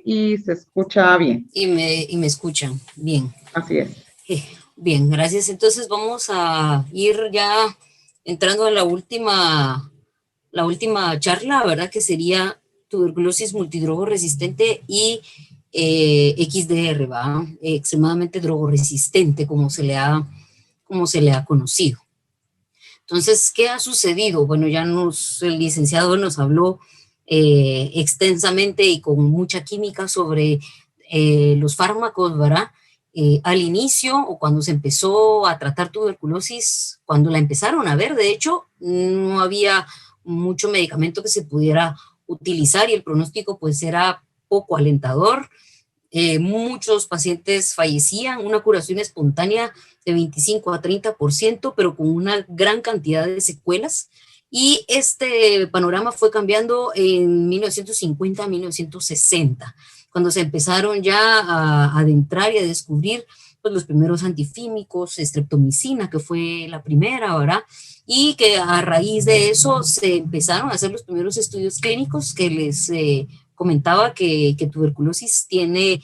y se escucha bien. Y me escuchan bien. Así es. Bien, gracias. Entonces vamos a ir ya entrando a la última charla, ¿verdad? Que sería tuberculosis multidrogoresistente y XDR, ¿va? Extremadamente drogoresistente, como se le ha conocido. Entonces, ¿qué ha sucedido? Bueno, ya el licenciado nos habló extensamente y con mucha química sobre los fármacos, ¿verdad? Al inicio o cuando se empezó a tratar tuberculosis, cuando la empezaron a ver, de hecho, no había mucho medicamento que se pudiera utilizar y el pronóstico pues era poco alentador. Muchos pacientes fallecían, una curación espontánea de 25 a 30%, pero con una gran cantidad de secuelas. Y este panorama fue cambiando en 1950 a 1960, cuando se empezaron ya a adentrar y a descubrir pues, los primeros antifímicos, streptomicina, que fue la primera, ¿verdad? Y que a raíz de eso se empezaron a hacer los primeros estudios clínicos que les comentaba que tuberculosis tiene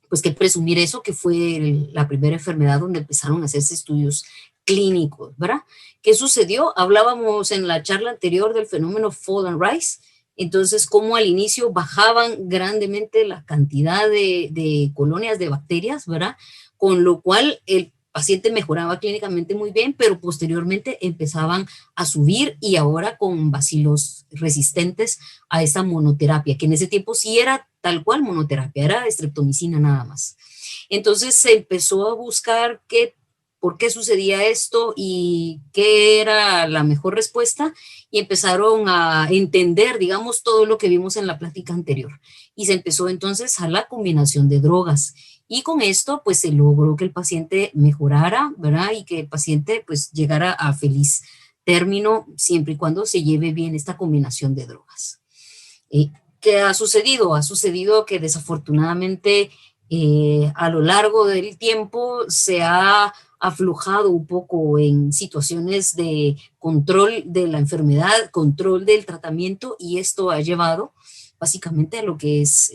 pues que presumir eso, que fue la primera enfermedad donde empezaron a hacerse estudios clínicos, ¿verdad? ¿Qué sucedió? Hablábamos en la charla anterior del fenómeno fall and rise, entonces cómo al inicio bajaban grandemente la cantidad de colonias de bacterias, ¿verdad? Con lo cual el paciente mejoraba clínicamente muy bien, pero posteriormente empezaban a subir y ahora con bacilos resistentes a esa monoterapia, que en ese tiempo sí era tal cual monoterapia, era streptomicina nada más. Entonces se empezó a buscar por qué sucedía esto y qué era la mejor respuesta y empezaron a entender, digamos, todo lo que vimos en la plática anterior. Y se empezó entonces a la combinación de drogas. Y con esto, pues se logró que el paciente mejorara, ¿verdad? Y que el paciente, pues, llegara a feliz término siempre y cuando se lleve bien esta combinación de drogas. ¿Qué ha sucedido? Ha sucedido que desafortunadamente a lo largo del tiempo se ha aflojado un poco en situaciones de control de la enfermedad, control del tratamiento, y esto ha llevado básicamente a lo que es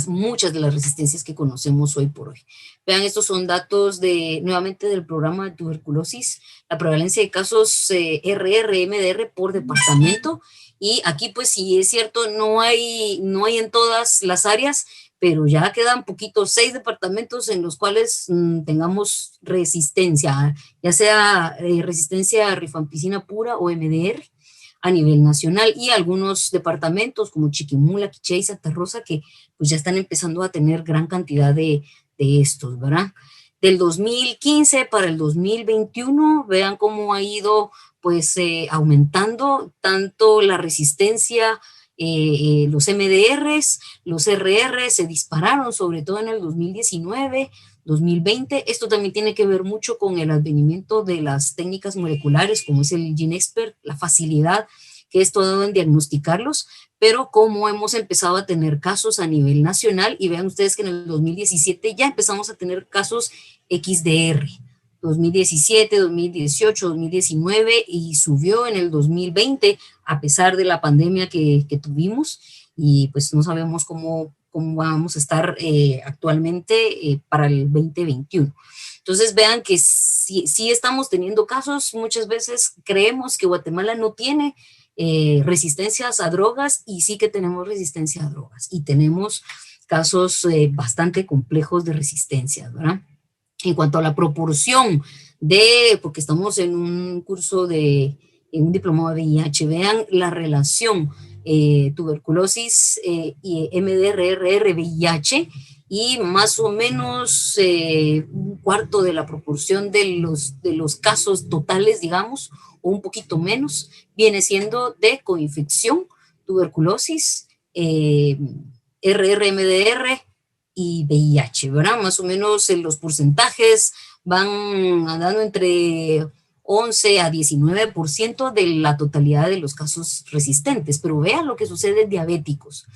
muchas de las resistencias que conocemos hoy por hoy. Vean, estos son datos nuevamente del programa de tuberculosis, la prevalencia de casos RR-MDR por departamento, y aquí pues sí es cierto, no hay en todas las áreas, pero ya quedan poquitos, 6 departamentos en los cuales tengamos resistencia, ya sea resistencia a rifampicina pura o MDR a nivel nacional, y algunos departamentos como Chiquimula, Quiché y Santa Rosa que pues ya están empezando a tener gran cantidad de estos, ¿verdad? Del 2015 para el 2021, vean cómo ha ido pues aumentando tanto la resistencia, los MDRs, los RR se dispararon, sobre todo en el 2019, 2020. Esto también tiene que ver mucho con el advenimiento de las técnicas moleculares, como es el GeneXpert, la facilidad que esto ha dado en diagnosticarlos, pero como hemos empezado a tener casos a nivel nacional, y vean ustedes que en el 2017 ya empezamos a tener casos XDR, 2017, 2018, 2019, y subió en el 2020, a pesar de la pandemia que tuvimos, y pues no sabemos cómo vamos a estar actualmente para el 2021. Entonces vean que sí estamos teniendo casos, muchas veces creemos que Guatemala no tiene resistencias a drogas, y sí que tenemos resistencia a drogas, y tenemos casos bastante complejos de resistencia, ¿verdad? En cuanto a la proporción porque estamos en un curso en un diplomado de VIH, vean la relación tuberculosis y MDR, VIH, y más o menos un cuarto de la proporción de los casos totales, digamos, o un poquito menos, viene siendo de coinfección, tuberculosis, RR-MDR y VIH, ¿verdad? Más o menos los porcentajes van andando entre 11 a 19% de la totalidad de los casos resistentes, pero vean lo que sucede en diabéticos,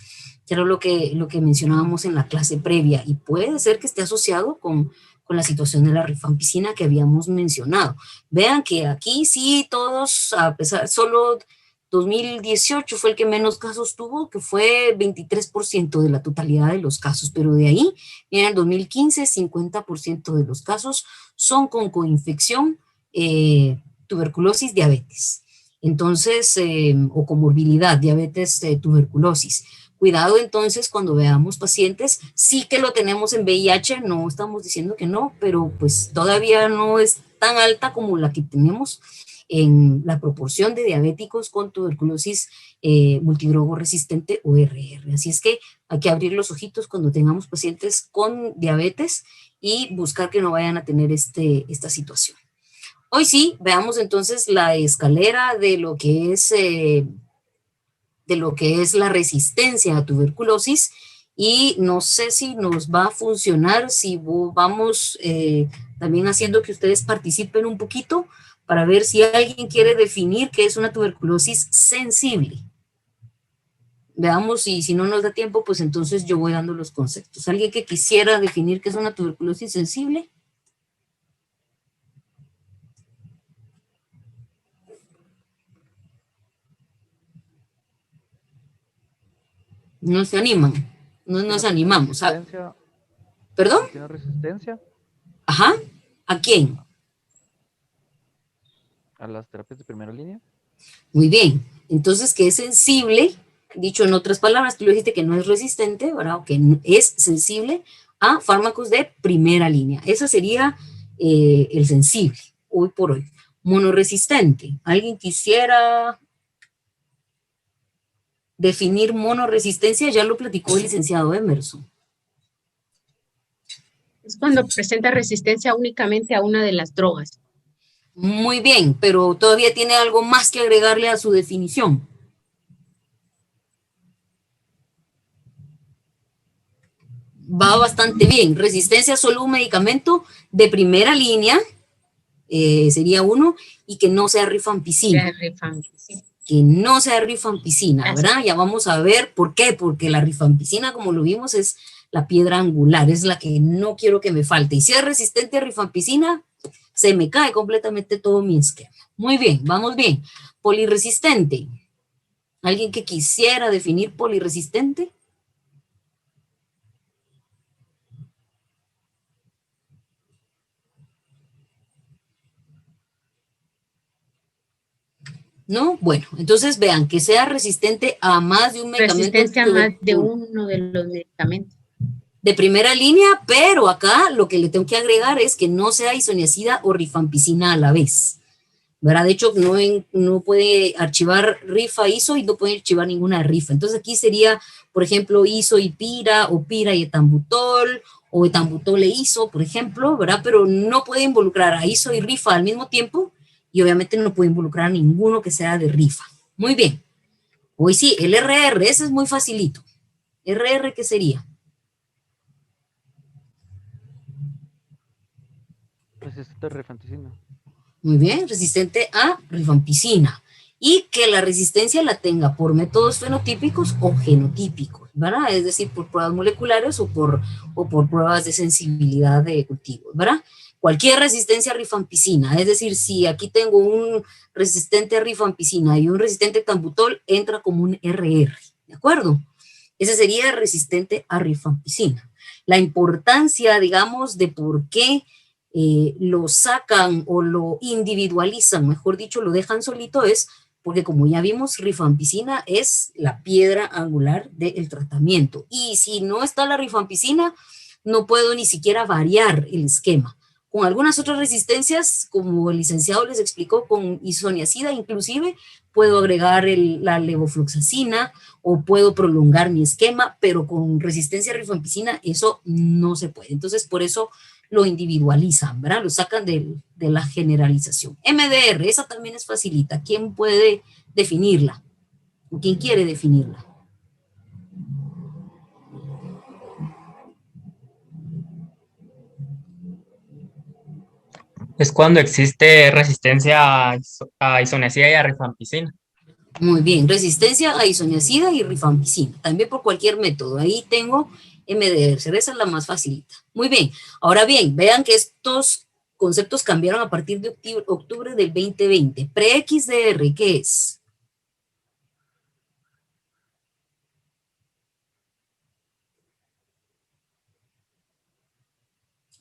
que era lo que mencionábamos en la clase previa, y puede ser que esté asociado con la situación de la rifampicina que habíamos mencionado. Vean que aquí sí todos, a pesar, solo 2018 fue el que menos casos tuvo, que fue 23% de la totalidad de los casos, pero de ahí, en el 2015, 50% de los casos son con coinfección, tuberculosis, diabetes. Entonces, o comorbilidad, diabetes, tuberculosis. Cuidado entonces cuando veamos pacientes, sí que lo tenemos en VIH, no estamos diciendo que no, pero pues todavía no es tan alta como la que tenemos en la proporción de diabéticos con tuberculosis multidrogo resistente o RR. Así es que hay que abrir los ojitos cuando tengamos pacientes con diabetes y buscar que no vayan a tener esta situación. Hoy sí, veamos entonces la escalera de lo que es la resistencia a tuberculosis, y no sé si nos va a funcionar, si vamos también haciendo que ustedes participen un poquito para ver si alguien quiere definir qué es una tuberculosis sensible. Veamos, y si no nos da tiempo, pues entonces yo voy dando los conceptos. ¿Alguien que quisiera definir qué es una tuberculosis sensible? No se animan, no nos animamos. ¿Perdón? ¿Tiene resistencia? Ajá. ¿A quién? A las terapias de primera línea. Muy bien. Entonces, que es sensible, dicho en otras palabras, tú le dijiste que no es resistente, ¿verdad? O que es sensible a fármacos de primera línea. Ese sería el sensible, hoy por hoy. Monorresistente. ¿Alguien quisiera definir monorresistencia? Ya lo platicó el licenciado Emerson. Es cuando presenta resistencia únicamente a una de las drogas. Muy bien, pero todavía tiene algo más que agregarle a su definición. Va bastante bien. Resistencia a solo un medicamento de primera línea, sería uno, y que no sea rifampicina. Que no sea rifampicina, ¿verdad? Ya vamos a ver por qué, porque la rifampicina, como lo vimos, es la piedra angular, es la que no quiero que me falte. Y si es resistente a rifampicina, se me cae completamente todo mi esquema. Muy bien, vamos bien. Polirresistente. ¿Alguien que quisiera definir polirresistente? ¿No? Bueno, entonces vean, que sea resistente a más de un medicamento. Resistencia a más de uno de los medicamentos. De primera línea, pero acá lo que le tengo que agregar es que no sea isoniazida o rifampicina a la vez, ¿verdad? De hecho, no puede archivar rifa iso y no puede archivar ninguna rifa. Entonces aquí sería, por ejemplo, iso y pira, o pira y etambutol, o etambutol e iso, por ejemplo, ¿verdad? Pero no puede involucrar a iso y rifa al mismo tiempo, y obviamente no puede involucrar a ninguno que sea de rifa. Muy bien. Hoy sí, el RR, ese es muy facilito. ¿RR qué sería? Resistente a rifampicina. Muy bien, resistente a rifampicina. Y que la resistencia la tenga por métodos fenotípicos o genotípicos, ¿verdad? Es decir, por pruebas moleculares o por pruebas de sensibilidad de cultivos, ¿verdad? Cualquier resistencia a rifampicina, es decir, si aquí tengo un resistente a rifampicina y un resistente a tambutol, entra como un RR, ¿de acuerdo? Ese sería resistente a rifampicina. La importancia, digamos, de por qué lo sacan o lo individualizan, mejor dicho, lo dejan solito, es porque, como ya vimos, rifampicina es la piedra angular del tratamiento. Y si no está la rifampicina, no puedo ni siquiera variar el esquema. Con algunas otras resistencias, como el licenciado les explicó, con isoniazida inclusive, puedo agregar la levofloxacina o puedo prolongar mi esquema, pero con resistencia a rifampicina eso no se puede. Entonces, por eso lo individualizan, ¿verdad? Lo sacan de la generalización. MDR, esa también es facilita. ¿Quién puede definirla? ¿Quién quiere definirla? Es cuando existe resistencia a isoniazida y a rifampicina. Muy bien, resistencia a isoniazida y rifampicina, también por cualquier método. Ahí tengo MDR, esa es la más facilita. Muy bien, ahora bien, vean que estos conceptos cambiaron a partir de octubre del 2020. Pre-XDR, ¿qué es?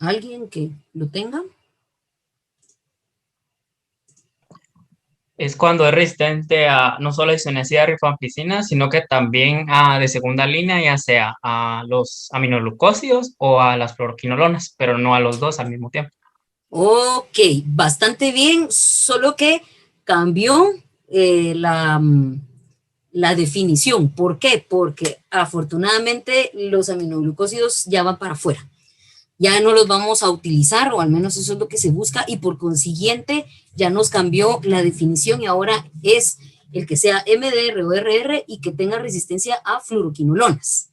¿Alguien que lo tenga? Es cuando es resistente a no solo a isoniazida rifampicina, sino que también a de segunda línea, ya sea a los aminoglucósidos o a las fluoroquinolonas, pero no a los dos al mismo tiempo. Ok, bastante bien, solo que cambió la definición. ¿Por qué? Porque afortunadamente los aminoglucósidos ya van para afuera. Ya no los vamos a utilizar, o al menos eso es lo que se busca, y por consiguiente ya nos cambió la definición y ahora es el que sea MDR o RR y que tenga resistencia a fluoroquinolonas.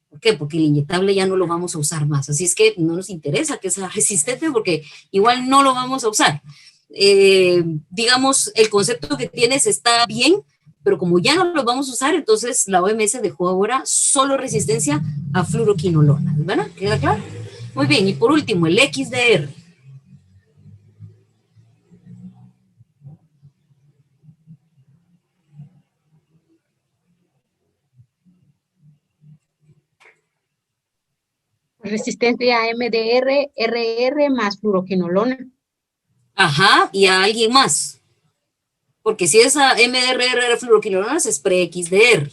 ¿Por qué? Porque el inyectable ya no lo vamos a usar más. Así es que no nos interesa que sea resistente porque igual no lo vamos a usar. Digamos, el concepto que tienes está bien, pero como ya no lo vamos a usar, entonces la OMS dejó ahora solo resistencia a fluoroquinolonas. ¿Verdad? ¿Queda claro? Muy bien, y por último, el XDR. Resistencia a MDR, RR más fluoroquinolona. Ajá, y a alguien más. Porque si es a MDR, fluoroquinolonas, es pre-XDR.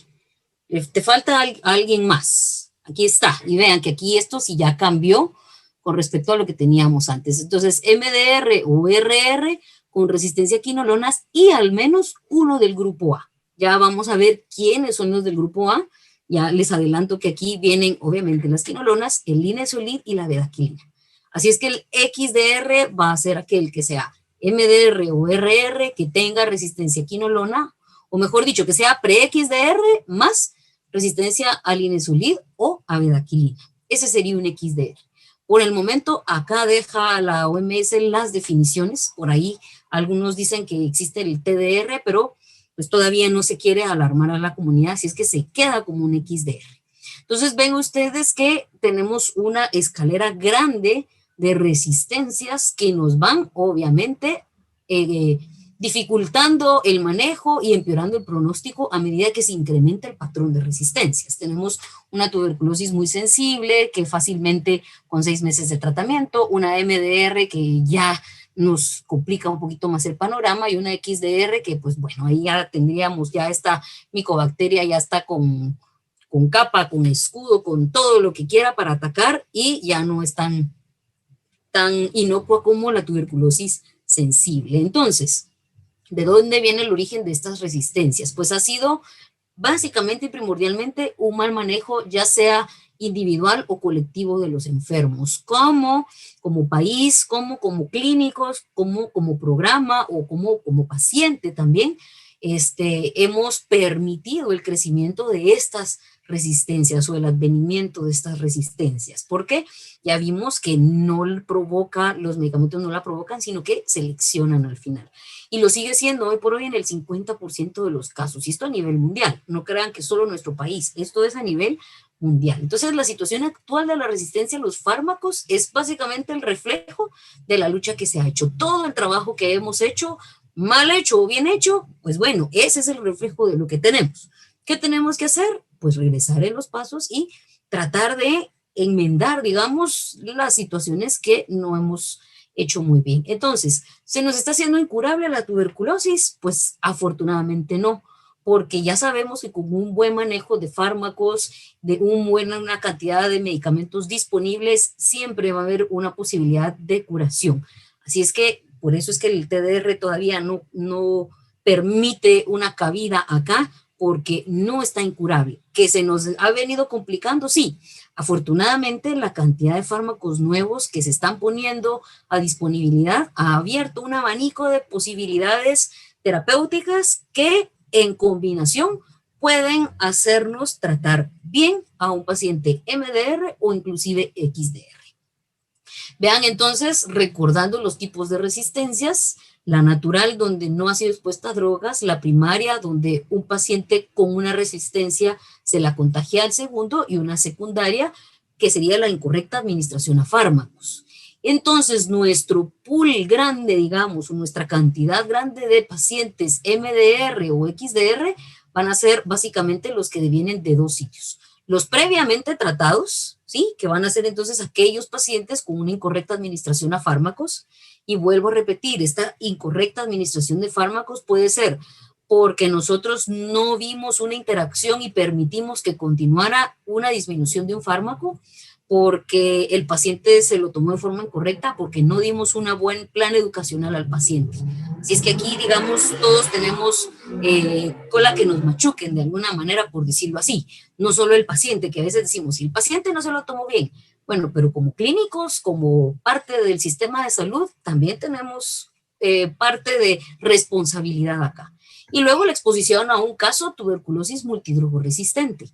Te falta alguien más. Aquí está. Y vean que aquí esto sí ya cambió con respecto a lo que teníamos antes. Entonces, MDR o RR con resistencia a quinolonas y al menos uno del grupo A. Ya vamos a ver quiénes son los del grupo A. Ya les adelanto que aquí vienen, obviamente, las quinolonas, el linezolid y la bedaquilina. Así es que el XDR va a ser aquel que sea MDR o RR que tenga resistencia a quinolona, o mejor dicho, que sea pre-XDR más resistencia al linezolid o a bedaquilina. Ese sería un XDR. Por el momento, acá deja la OMS las definiciones. Por ahí algunos dicen que existe el TDR, pero pues todavía no se quiere alarmar a la comunidad, así es que se queda como un XDR. Entonces ven ustedes que tenemos una escalera grande de resistencias que nos van, obviamente, dificultando el manejo y empeorando el pronóstico a medida que se incrementa el patrón de resistencias. Tenemos una tuberculosis muy sensible que fácilmente con 6 meses de tratamiento, una MDR que ya nos complica un poquito más el panorama y una XDR que pues bueno, ahí ya tendríamos ya esta micobacteria, ya está con capa, con escudo, con todo lo que quiera para atacar y ya no es tan inocua como la tuberculosis sensible. Entonces, ¿de dónde viene el origen de estas resistencias? Pues ha sido básicamente y primordialmente un mal manejo, ya sea individual o colectivo de los enfermos, como país, como clínicos, como programa o como paciente también, hemos permitido el crecimiento de estas resistencias o el advenimiento de estas resistencias, porque ya vimos que no provoca, los medicamentos no la provocan, sino que seleccionan al final. Y lo sigue siendo hoy por hoy en el 50% de los casos, y esto a nivel mundial, no crean que solo nuestro país, esto es a nivel mundial. Entonces la situación actual de la resistencia a los fármacos es básicamente el reflejo de la lucha que se ha hecho. Todo el trabajo que hemos hecho, mal hecho o bien hecho, pues bueno, ese es el reflejo de lo que tenemos. ¿Qué tenemos que hacer? Pues regresar en los pasos y tratar de enmendar, digamos, las situaciones que no hemos hecho muy bien. Entonces, ¿se nos está haciendo incurable la tuberculosis? Pues afortunadamente no, porque ya sabemos que con un buen manejo de fármacos, de una cantidad de medicamentos disponibles, siempre va a haber una posibilidad de curación. Así es que, por eso es que el TDR todavía no permite una cabida acá, porque no está incurable. ¿Que se nos ha venido complicando? Sí. Afortunadamente, la cantidad de fármacos nuevos que se están poniendo a disponibilidad ha abierto un abanico de posibilidades terapéuticas que en combinación pueden hacernos tratar bien a un paciente MDR o inclusive XDR. Vean entonces, recordando los tipos de resistencias, la natural, donde no ha sido expuesta a drogas; la primaria, donde un paciente con una resistencia se la contagia al segundo; y una secundaria, que sería la incorrecta administración a fármacos. Entonces, nuestro pool grande, digamos, o nuestra cantidad grande de pacientes MDR o XDR van a ser básicamente los que devienen de dos sitios: los previamente tratados, ¿sí? Que van a ser entonces aquellos pacientes con una incorrecta administración a fármacos. Y vuelvo a repetir, esta incorrecta administración de fármacos puede ser porque nosotros no vimos una interacción y permitimos que continuara una disminución de un fármaco, porque el paciente se lo tomó de forma incorrecta, porque no dimos un buen plan educacional al paciente. Así es que aquí, digamos, todos tenemos cola que nos machuquen de alguna manera, por decirlo así. No solo el paciente, que a veces decimos, si el paciente no se lo tomó bien, bueno, pero como clínicos, como parte del sistema de salud, también tenemos parte de responsabilidad acá. Y luego la exposición a un caso tuberculosis multidrogoresistente.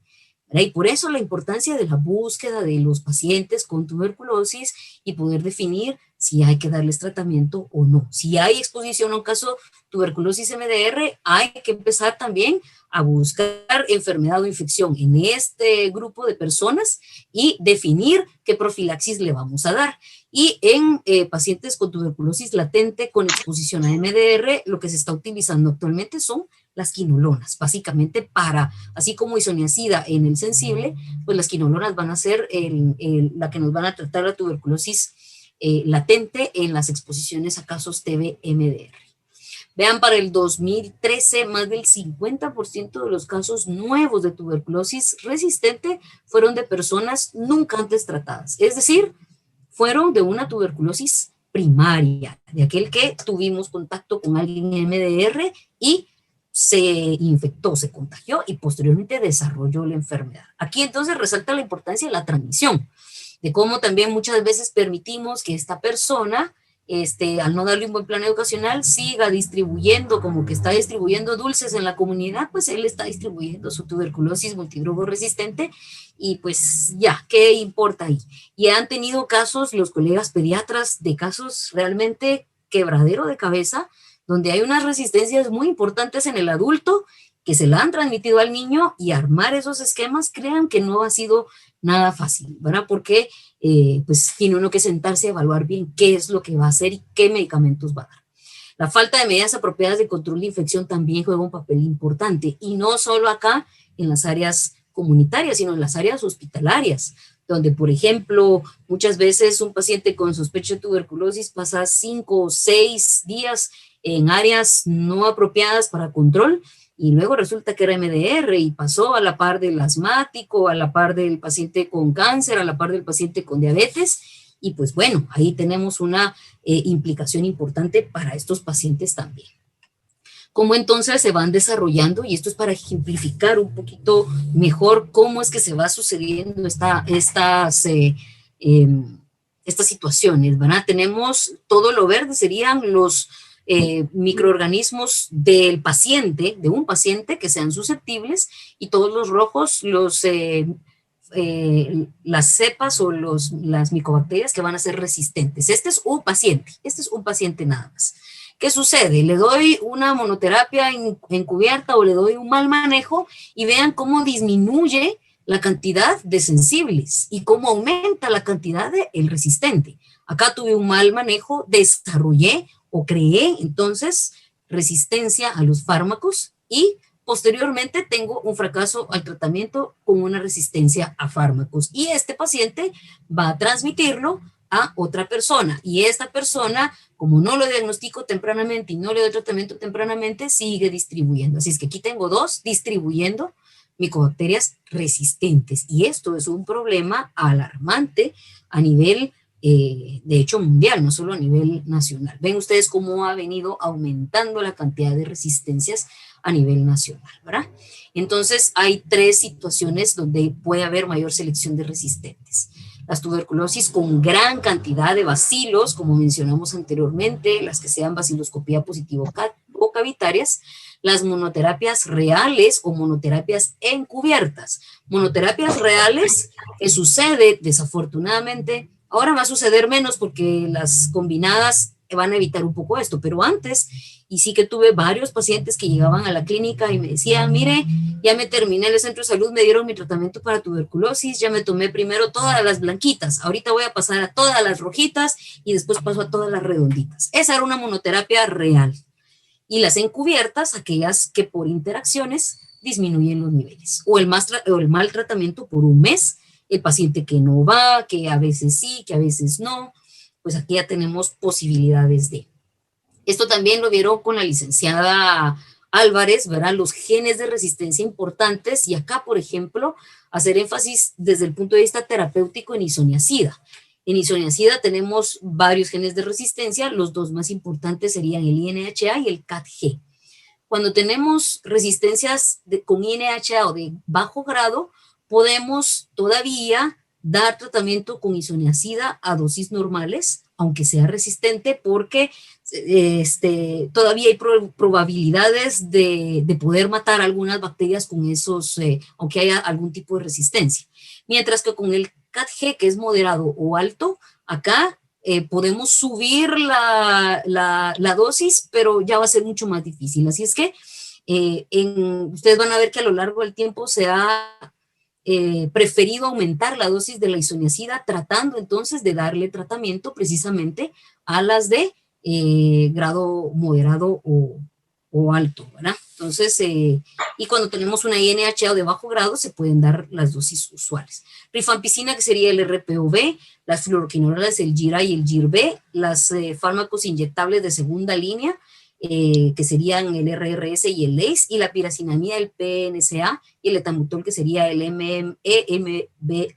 Y por eso la importancia de la búsqueda de los pacientes con tuberculosis y poder definir si hay que darles tratamiento o no. Si hay exposición a un caso tuberculosis MDR, hay que empezar también a buscar enfermedad o infección en este grupo de personas y definir qué profilaxis le vamos a dar. Y en pacientes con tuberculosis latente con exposición a MDR, lo que se está utilizando actualmente son las quinolonas, básicamente para, así como isoniazida en el sensible, pues las quinolonas van a ser la que nos van a tratar la tuberculosis latente en las exposiciones a casos TB-MDR. Vean, para el 2013, más del 50% de los casos nuevos de tuberculosis resistente fueron de personas nunca antes tratadas, es decir, fueron de una tuberculosis primaria, de aquel que tuvimos contacto con alguien MDR y se infectó, se contagió y posteriormente desarrolló la enfermedad. Aquí entonces resalta la importancia de la transmisión, de cómo también muchas veces permitimos que esta persona, al no darle un buen plan educacional, siga distribuyendo, como que está distribuyendo dulces en la comunidad, pues él está distribuyendo su tuberculosis multidrogoresistente y pues ya, ¿qué importa ahí? Y han tenido casos, los colegas pediatras, de casos realmente quebradero de cabeza, donde hay unas resistencias muy importantes en el adulto que se la han transmitido al niño, y armar esos esquemas, crean que no ha sido nada fácil, ¿verdad? Porque pues tiene uno que sentarse a evaluar bien qué es lo que va a hacer y qué medicamentos va a dar. La falta de medidas apropiadas de control de infección también juega un papel importante, y no solo acá en las áreas comunitarias, sino en las áreas hospitalarias, donde, por ejemplo, muchas veces un paciente con sospecha de tuberculosis pasa 5 o 6 días en áreas no apropiadas para control, y luego resulta que era MDR y pasó a la par del asmático, a la par del paciente con cáncer, a la par del paciente con diabetes, y pues bueno, ahí tenemos una implicación importante para estos pacientes también. ¿Cómo entonces se van desarrollando? Y esto es para ejemplificar un poquito mejor cómo es que se va sucediendo estas situaciones, ¿verdad? Tenemos todo lo verde, serían los microorganismos del paciente, de un paciente que sean susceptibles, y todos los rojos, las cepas o las micobacterias que van a ser resistentes. Este es un paciente nada más. ¿Qué sucede? Le doy una monoterapia encubierta o le doy un mal manejo, y vean cómo disminuye la cantidad de sensibles y cómo aumenta la cantidad de el resistente. Acá tuve un mal manejo, desarrollé o creé entonces resistencia a los fármacos, y posteriormente tengo un fracaso al tratamiento con una resistencia a fármacos, y este paciente va a transmitirlo a otra persona, y esta persona, como no lo diagnostico tempranamente y no le doy tratamiento tempranamente, sigue distribuyendo. Así es que aquí tengo 2 distribuyendo micobacterias resistentes, y esto es un problema alarmante a nivel de hecho mundial, no solo a nivel nacional. Ven ustedes cómo ha venido aumentando la cantidad de resistencias a nivel nacional, ¿verdad? Entonces hay 3 situaciones donde puede haber mayor selección de resistentes. Las tuberculosis con gran cantidad de bacilos, como mencionamos anteriormente, las que sean baciloscopía positivo o cavitarias, las monoterapias reales o monoterapias encubiertas. Monoterapias reales, que sucede desafortunadamente, ahora va a suceder menos porque las combinadas van a evitar un poco esto, pero antes, y sí que tuve varios pacientes que llegaban a la clínica y me decían, mire, ya me terminé el centro de salud, me dieron mi tratamiento para tuberculosis, ya me tomé primero todas las blanquitas, ahorita voy a pasar a todas las rojitas y después paso a todas las redonditas. Esa era una monoterapia real. Y las encubiertas, aquellas que por interacciones disminuyen los niveles, o el mal tratamiento por un mes, el paciente que no va, que a veces sí, que a veces no, pues aquí ya tenemos posibilidades de. Esto también lo vieron con la licenciada Álvarez, ¿verdad? Los genes de resistencia importantes, y acá, por ejemplo, hacer énfasis desde el punto de vista terapéutico en isoniazida. En isoniazida tenemos varios genes de resistencia, los dos más importantes serían el INHA y el CAT-G. Cuando tenemos resistencias con INHA o de bajo grado, podemos todavía dar tratamiento con isoniazida a dosis normales, aunque sea resistente, porque todavía hay probabilidades de poder matar algunas bacterias con esos, aunque haya algún tipo de resistencia. Mientras que con el CAT-G, que es moderado o alto, acá podemos subir la dosis, pero ya va a ser mucho más difícil. Así es que ustedes van a ver que a lo largo del tiempo se ha preferido aumentar la dosis de la isoniazida, tratando entonces de darle tratamiento precisamente a las de grado moderado o alto, ¿verdad? Entonces, y cuando tenemos una INHA de bajo grado, se pueden dar las dosis usuales. Rifampicina, que sería el RPOB, las fluoroquinolonas, el GIRA y el GIRB, los fármacos inyectables de segunda línea, que serían el RRS y el LACE, y la piracinamida, el PNSA, y el etambutol, que sería el EMBA, EMBB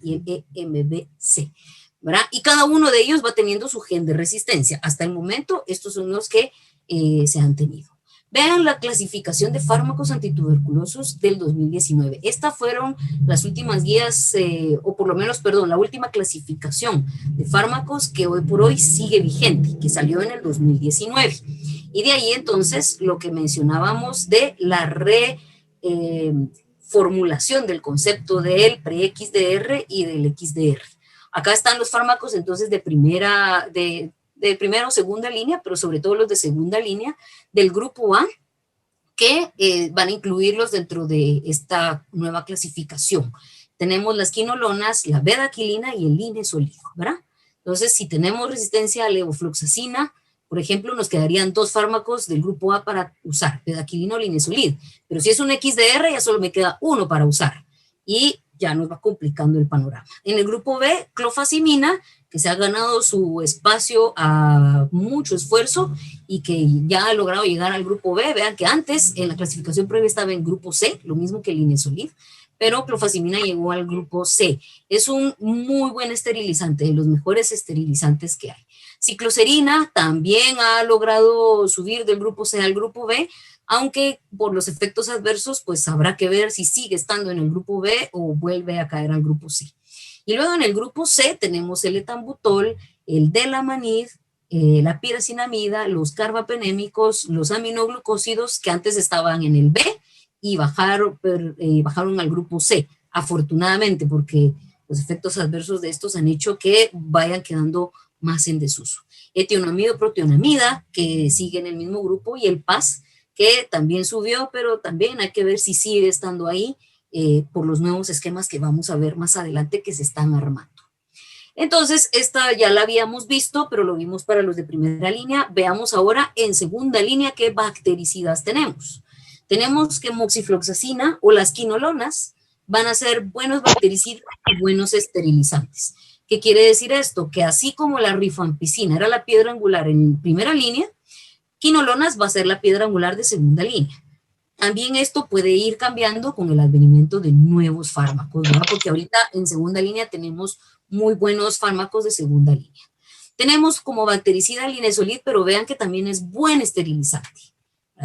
y el EMBC, ¿verdad? Y cada uno de ellos va teniendo su gen de resistencia. Hasta el momento, estos son los que se han tenido. Vean la clasificación de fármacos antituberculosos del 2019. Estas fueron las últimas guías, o por lo menos, perdón, la última clasificación de fármacos que hoy por hoy sigue vigente, que salió en el 2019. Y de ahí entonces lo que mencionábamos de la reformulación del concepto del pre-XDR y del XDR. Acá están los fármacos entonces de primera o segunda línea, pero sobre todo los de segunda línea del grupo A, que van a incluirlos dentro de esta nueva clasificación. Tenemos las quinolonas, la bedaquilina y el linezolid, ¿verdad? Entonces, si tenemos resistencia a levofloxacina, por ejemplo, nos quedarían 2 fármacos del grupo A para usar, bedaquilina o linezolid. Pero si es un XDR, ya solo me queda 1 para usar. Y ya nos va complicando el panorama. En el grupo B, clofazimina, que se ha ganado su espacio a mucho esfuerzo y que ya ha logrado llegar al grupo B. Vean que antes, en la clasificación previa, estaba en grupo C, lo mismo que el linezolid, pero clofazimina llegó al grupo C. Es un muy buen esterilizante, de los mejores esterilizantes que hay. Cicloserina también ha logrado subir del grupo C al grupo B, aunque por los efectos adversos, pues habrá que ver si sigue estando en el grupo B o vuelve a caer al grupo C. Y luego en el grupo C tenemos el etambutol, el delamanid, la piracinamida, los carbapenémicos, los aminoglucósidos, que antes estaban en el B y bajaron al grupo C, afortunadamente, porque los efectos adversos de estos han hecho que vayan quedando más en desuso. Etionamido, proteonamida, que sigue en el mismo grupo, y el PAS, que también subió, pero también hay que ver si sigue estando ahí por los nuevos esquemas que vamos a ver más adelante que se están armando. Entonces, esta ya la habíamos visto, pero lo vimos para los de primera línea. Veamos ahora en segunda línea qué bactericidas tenemos. Tenemos que moxifloxacina o las quinolonas van a ser buenos bactericidas y buenos esterilizantes. ¿Qué quiere decir esto? Que así como la rifampicina era la piedra angular en primera línea, quinolonas va a ser la piedra angular de segunda línea. También esto puede ir cambiando con el advenimiento de nuevos fármacos, ¿verdad? Porque ahorita en segunda línea tenemos muy buenos fármacos de segunda línea. Tenemos como bactericida el linezolid, pero vean que también es buen esterilizante.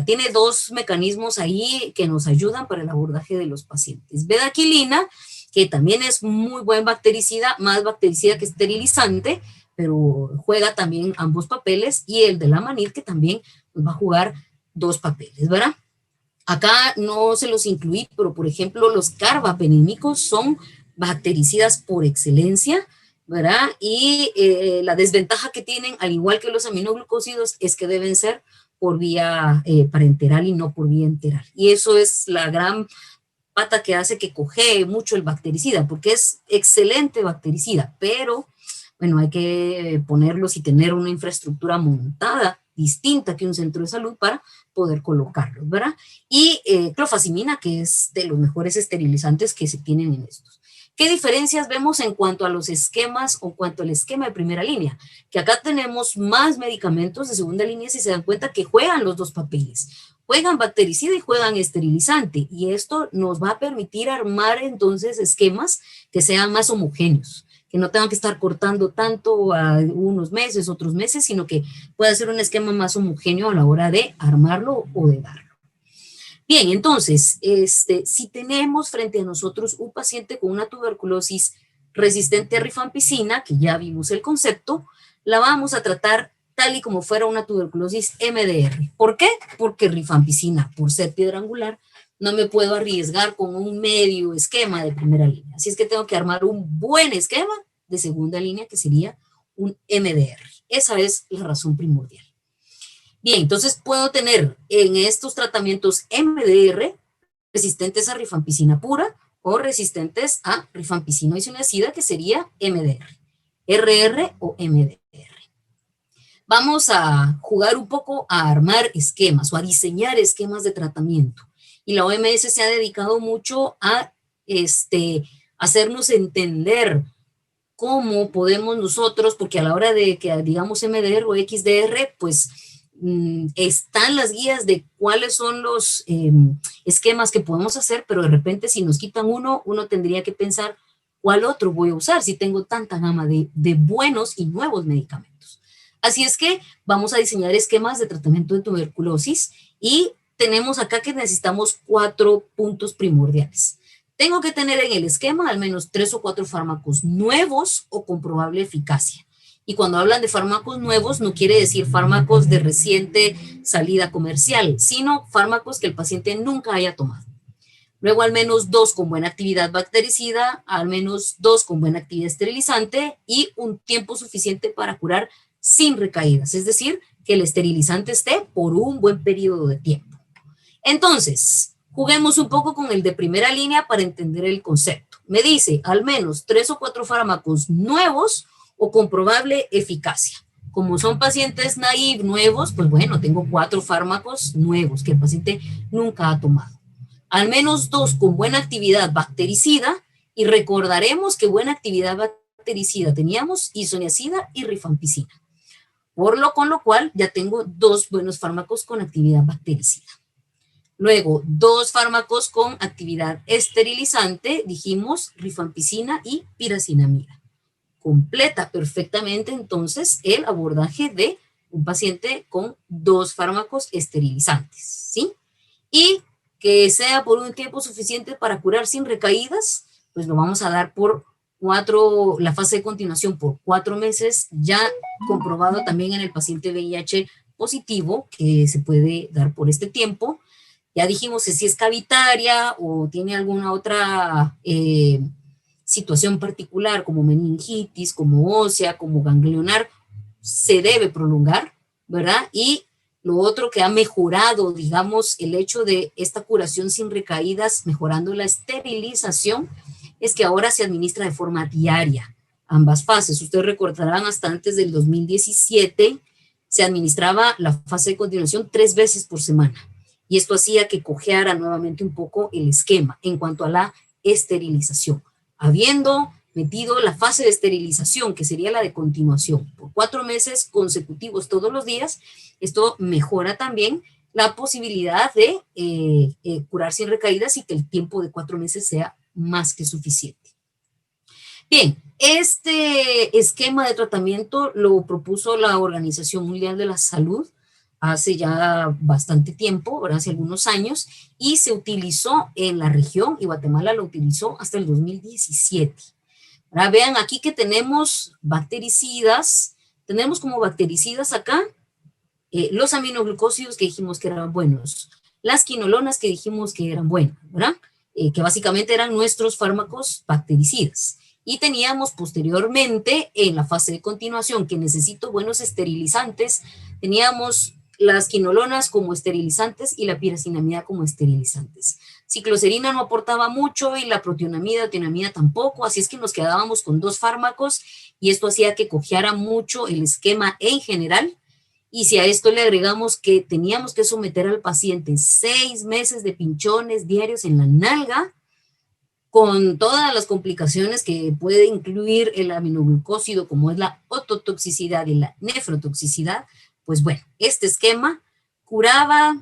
Tiene 2 mecanismos ahí que nos ayudan para el abordaje de los pacientes. Bedaquilina, que también es muy buen bactericida, más bactericida que esterilizante, pero juega también ambos papeles, y el delamanid, que también va a jugar 2 papeles, ¿verdad? Acá no se los incluí, pero por ejemplo los carbapenémicos son bactericidas por excelencia, ¿verdad? Y la desventaja que tienen, al igual que los aminoglucósidos, es que deben ser por vía parenteral y no por vía enteral. Y eso es la gran pata que hace que cojee mucho el bactericida, porque es excelente bactericida, pero bueno, hay que ponerlos y tener una infraestructura montada distinta que un centro de salud para poder colocarlos, ¿verdad? Y clofazimina, que es de los mejores esterilizantes que se tienen en estos. ¿Qué diferencias vemos en cuanto a los esquemas o en cuanto al esquema de primera línea? Que acá tenemos más medicamentos de segunda línea, si se dan cuenta que juegan los dos papeles. Juegan bactericida y juegan esterilizante, y esto nos va a permitir armar entonces esquemas que sean más homogéneos, que no tengan que estar cortando tanto a unos meses, otros meses, sino que pueda ser un esquema más homogéneo a la hora de armarlo o de darlo. Bien, entonces, si tenemos frente a nosotros un paciente con una tuberculosis resistente a rifampicina, que ya vimos el concepto, la vamos a tratar tal y como fuera una tuberculosis MDR. ¿Por qué? Porque rifampicina, por ser piedra angular, no me puedo arriesgar con un medio esquema de primera línea. Así es que tengo que armar un buen esquema de segunda línea, que sería un MDR. Esa es la razón primordial. Bien, entonces puedo tener en estos tratamientos MDR resistentes a rifampicina pura o resistentes a rifampicina isoniazida, que sería MDR, RR o MDR. Vamos a jugar un poco a armar esquemas o a diseñar esquemas de tratamiento. Y la OMS se ha dedicado mucho a hacernos entender cómo podemos nosotros, porque a la hora de que digamos MDR o XDR, pues están las guías de cuáles son los esquemas que podemos hacer, pero de repente si nos quitan uno tendría que pensar cuál otro voy a usar si tengo tanta gama de buenos y nuevos medicamentos. Así es que vamos a diseñar esquemas de tratamiento de tuberculosis y tenemos acá que necesitamos 4 puntos primordiales. Tengo que tener en el esquema al menos 3 o 4 fármacos nuevos o con probable eficacia. Y cuando hablan de fármacos nuevos, no quiere decir fármacos de reciente salida comercial, sino fármacos que el paciente nunca haya tomado. Luego al menos 2 con buena actividad bactericida, al menos 2 con buena actividad esterilizante y un tiempo suficiente para curar sin recaídas, es decir, que el esterilizante esté por un buen periodo de tiempo. Entonces, juguemos un poco con el de primera línea para entender el concepto. Me dice al menos 3 o 4 fármacos nuevos o con probable eficacia. Como son pacientes naive nuevos, pues bueno, tengo 4 fármacos nuevos que el paciente nunca ha tomado. Al menos 2 con buena actividad bactericida, y recordaremos que buena actividad bactericida teníamos isoniazida y rifampicina. Con lo cual ya tengo 2 buenos fármacos con actividad bactericida. Luego, 2 fármacos con actividad esterilizante, dijimos rifampicina y piracinamida. Completa perfectamente entonces el abordaje de un paciente con 2 fármacos esterilizantes, ¿sí? Y que sea por un tiempo suficiente para curar sin recaídas, pues lo vamos a dar por 4, la fase de continuación por 4 meses, ya comprobado también en el paciente VIH positivo, que se puede dar por este tiempo. Ya dijimos que si es cavitaria o tiene alguna otra situación particular, como meningitis, como ósea, como ganglionar, se debe prolongar, ¿verdad? Y lo otro que ha mejorado, digamos, el hecho de esta curación sin recaídas, mejorando la esterilización, es que ahora se administra de forma diaria ambas fases. Ustedes recordarán, hasta antes del 2017 se administraba la fase de continuación 3 veces por semana, y esto hacía que cojeara nuevamente un poco el esquema en cuanto a la esterilización. Habiendo metido la fase de esterilización, que sería la de continuación, por 4 meses consecutivos todos los días, esto mejora también la posibilidad de curar sin recaídas y que el tiempo de 4 meses sea más que suficiente. Bien, este esquema de tratamiento lo propuso la Organización Mundial de la Salud hace ya bastante tiempo, hace algunos años, y se utilizó en la región, y Guatemala lo utilizó hasta el 2017. Ahora vean aquí que tenemos bactericidas, tenemos como bactericidas acá los aminoglucósidos que dijimos que eran buenos, las quinolonas que dijimos que eran buenas, ¿verdad? Que básicamente eran nuestros fármacos bactericidas. Y teníamos posteriormente, en la fase de continuación, que necesito buenos esterilizantes, teníamos las quinolonas como esterilizantes y la piracinamida como esterilizantes. Cicloserina no aportaba mucho y la protionamida, tionamida tampoco, así es que nos quedábamos con 2 fármacos y esto hacía que cojeara mucho el esquema en general Y si a esto le agregamos que teníamos que someter al paciente 6 meses de pinchones diarios en la nalga, con todas las complicaciones que puede incluir el aminoglucósido, como es la ototoxicidad y la nefrotoxicidad, pues bueno, este esquema curaba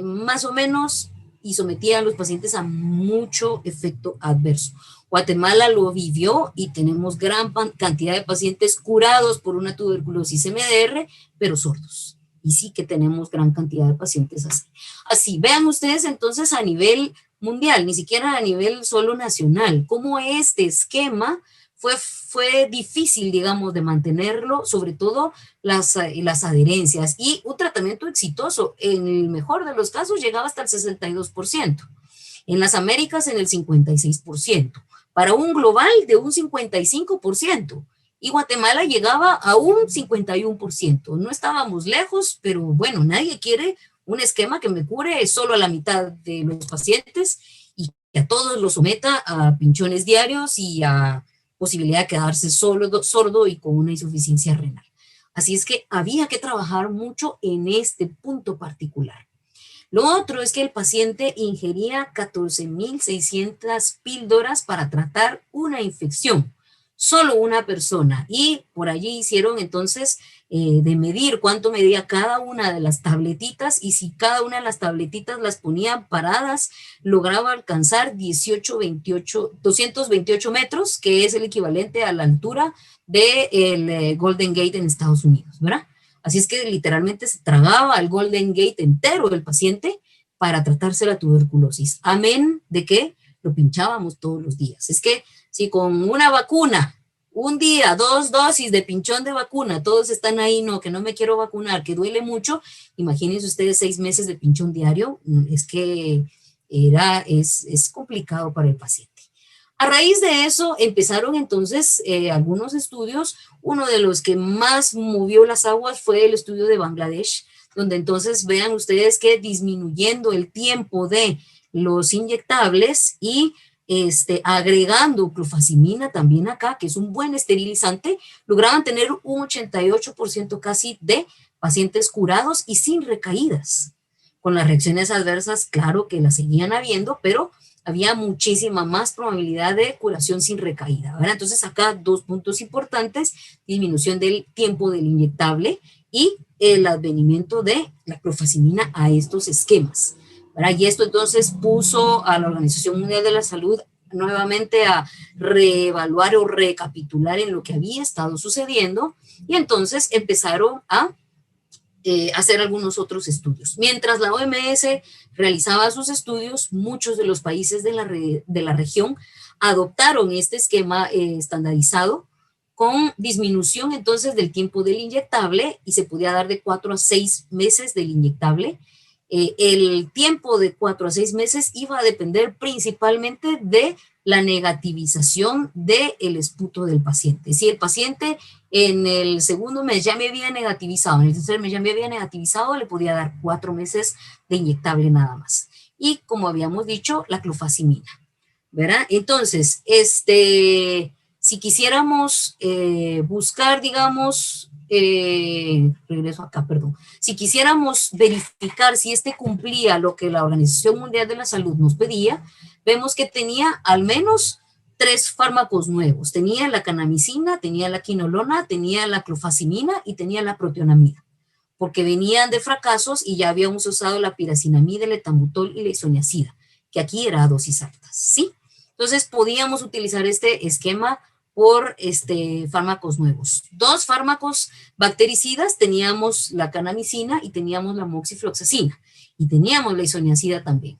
más o menos y sometía a los pacientes a mucho efecto adverso. Guatemala lo vivió y tenemos gran cantidad de pacientes curados por una tuberculosis MDR, pero sordos. Y sí que tenemos gran cantidad de pacientes así. Así, vean ustedes entonces a nivel mundial, ni siquiera a nivel solo nacional, cómo este esquema fue difícil, digamos, de mantenerlo, sobre todo las adherencias, y un tratamiento exitoso, en el mejor de los casos llegaba hasta el 62%, en las Américas en el 56%, para un global de un 55%, y Guatemala llegaba a un 51%, no estábamos lejos, pero bueno, nadie quiere un esquema que me cure solo a la mitad de los pacientes y que a todos los someta a pinchones diarios y a posibilidad de quedarse sordo y con una insuficiencia renal. Así es que había que trabajar mucho en este punto particular. Lo otro es que el paciente ingería 14.600 píldoras para tratar una infección, solo una persona, y por allí hicieron entonces de medir cuánto medía cada una de las tabletitas, y si cada una de las tabletitas las ponían paradas, lograba alcanzar 228 metros, que es el equivalente a la altura del Golden Gate en Estados Unidos, ¿verdad? Así es que literalmente se tragaba el Golden Gate entero del paciente para tratarse la tuberculosis, amén de que lo pinchábamos todos los días. Es que si con una vacuna, un día, 2 dosis de pinchón de vacuna, todos están ahí, no, que no me quiero vacunar, que duele mucho, imagínense ustedes 6 meses de pinchón diario, es que es complicado para el paciente. A raíz de eso empezaron entonces algunos estudios. Uno de los que más movió las aguas fue el estudio de Bangladesh, donde entonces vean ustedes que disminuyendo el tiempo de los inyectables y agregando clofazimina también acá, que es un buen esterilizante, lograban tener un 88% casi de pacientes curados y sin recaídas. Con las reacciones adversas, claro que las seguían habiendo, pero había muchísima más probabilidad de curación sin recaída, ¿verdad? Entonces acá 2 puntos importantes: disminución del tiempo del inyectable y el advenimiento de la clofazimina a estos esquemas, ¿verdad? Y esto entonces puso a la Organización Mundial de la Salud nuevamente a reevaluar o recapitular en lo que había estado sucediendo, y entonces empezaron a hacer algunos otros estudios. Mientras la OMS realizaba sus estudios, muchos de los países de la región adoptaron este esquema estandarizado con disminución entonces del tiempo del inyectable, y se podía dar de 4 a 6 meses del inyectable. El tiempo de 4 a 6 meses iba a depender principalmente de la negativización del esputo del paciente. Si el paciente en el segundo mes ya me había negativizado, en el tercer mes ya me había negativizado, le podía dar 4 meses de inyectable nada más. Y como habíamos dicho, la clofazimina, ¿verdad? Entonces, si quisiéramos buscar, digamos, regreso acá, perdón. Si quisiéramos verificar si cumplía lo que la Organización Mundial de la Salud nos pedía, vemos que tenía al menos 3 fármacos nuevos. Tenía la kanamicina, tenía la quinolona, tenía la clofazimina y tenía la proteonamida, porque venían de fracasos y ya habíamos usado la piracinamida, el etambutol y la isoniazida, que aquí era a dosis altas, ¿sí? Entonces podíamos utilizar este esquema por fármacos nuevos. 2 fármacos bactericidas, teníamos la kanamicina y teníamos la moxifloxacina, y teníamos la isoniazida también.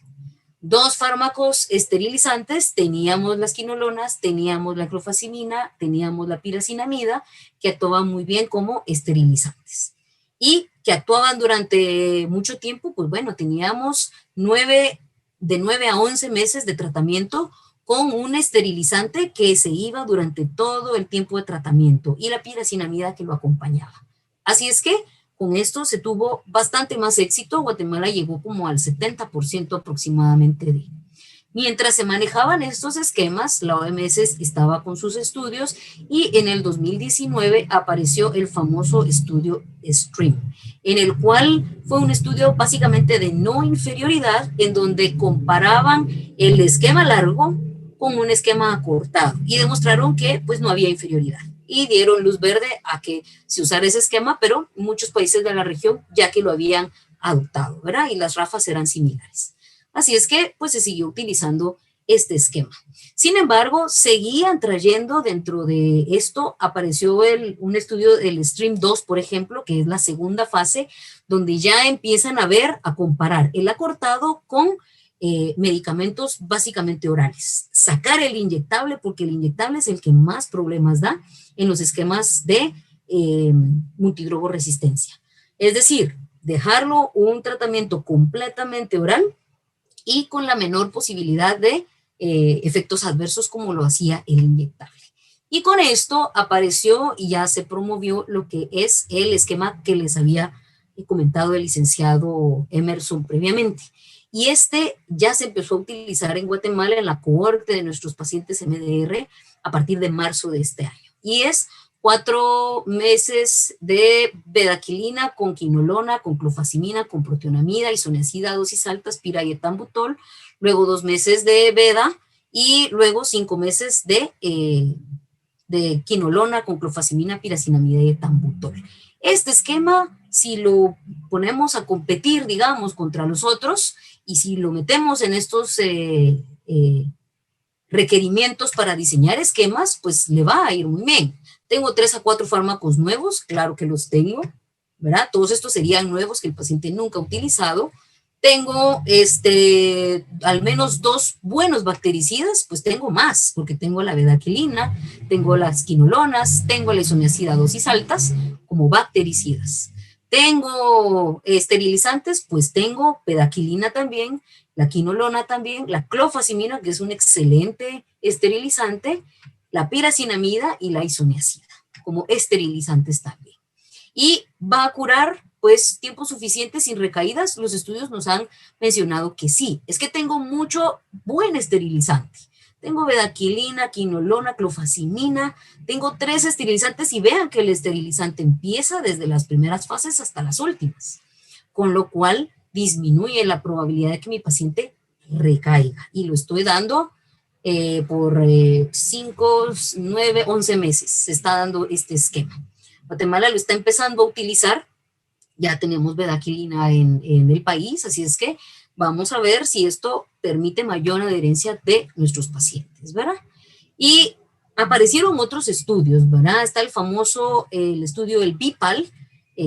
2 fármacos esterilizantes, teníamos las quinolonas, teníamos la clofazimina, teníamos la piracinamida, que actuaban muy bien como esterilizantes. Y que actuaban durante mucho tiempo, pues bueno, teníamos de 9 a 11 meses de tratamiento con un esterilizante que se iba durante todo el tiempo de tratamiento y la piracinamida que lo acompañaba. Así es que con esto se tuvo bastante más éxito. Guatemala llegó como al 70% aproximadamente de. Mientras se manejaban estos esquemas, la OMS estaba con sus estudios y en el 2019 apareció el famoso estudio STREAM, en el cual fue un estudio básicamente de no inferioridad, en donde comparaban el esquema largo con un esquema acortado y demostraron que pues no había inferioridad y dieron luz verde a que se usara ese esquema, pero muchos países de la región ya que lo habían adoptado, ¿verdad? Y las RAFAs eran similares. Así es que pues se siguió utilizando este esquema. Sin embargo, seguían trayendo dentro de esto, apareció un estudio del STREAM 2, por ejemplo, que es la segunda fase, donde ya empiezan a comparar el acortado con medicamentos básicamente orales. Sacar el inyectable, porque el inyectable es el que más problemas da en los esquemas de multidrogoresistencia. Es decir, dejarlo un tratamiento completamente oral y con la menor posibilidad de efectos adversos como lo hacía el inyectable. Y con esto apareció y ya se promovió lo que es el esquema que les había comentado el licenciado Emerson previamente. Y este ya se empezó a utilizar en Guatemala en la cohorte de nuestros pacientes MDR a partir de marzo de este año. Y es 4 meses de bedaquilina con quinolona, con clofazimina, con proteonamida, isoniazida, dosis altas, pira y etambutol, luego 2 meses de beda y luego 5 meses de quinolona con clofazimina, piracinamida y etambutol. Este esquema, si lo ponemos a competir, digamos, contra los otros, y si lo metemos en estos requerimientos para diseñar esquemas, pues le va a ir muy bien. Tengo 3 a 4 fármacos nuevos, claro que los tengo, ¿verdad? Todos estos serían nuevos que el paciente nunca ha utilizado. Tengo al menos 2 buenos bactericidas, pues tengo más, porque tengo la bedaquilina, tengo las quinolonas, tengo la isoniazida dosis altas como bactericidas. Tengo esterilizantes, pues tengo bedaquilina también, la quinolona también, la clofazimina, que es un excelente esterilizante, la piracinamida y la isoniazida, como esterilizantes también. Y va a curar, pues, tiempo suficiente sin recaídas. Los estudios nos han mencionado que sí. Es que tengo mucho buen esterilizante. Tengo bedaquilina, quinolona, clofazimina. Tengo 3 esterilizantes y vean que el esterilizante empieza desde las primeras fases hasta las últimas. Con lo cual disminuye la probabilidad de que mi paciente recaiga. Y lo estoy dando por 5, 9, 11 meses. Se está dando este esquema. Guatemala lo está empezando a utilizar. Ya tenemos bedaquilina en el país, así es que vamos a ver si esto permite mayor adherencia de nuestros pacientes, ¿verdad? Y aparecieron otros estudios, ¿verdad? Está el famoso el estudio del BIPAL,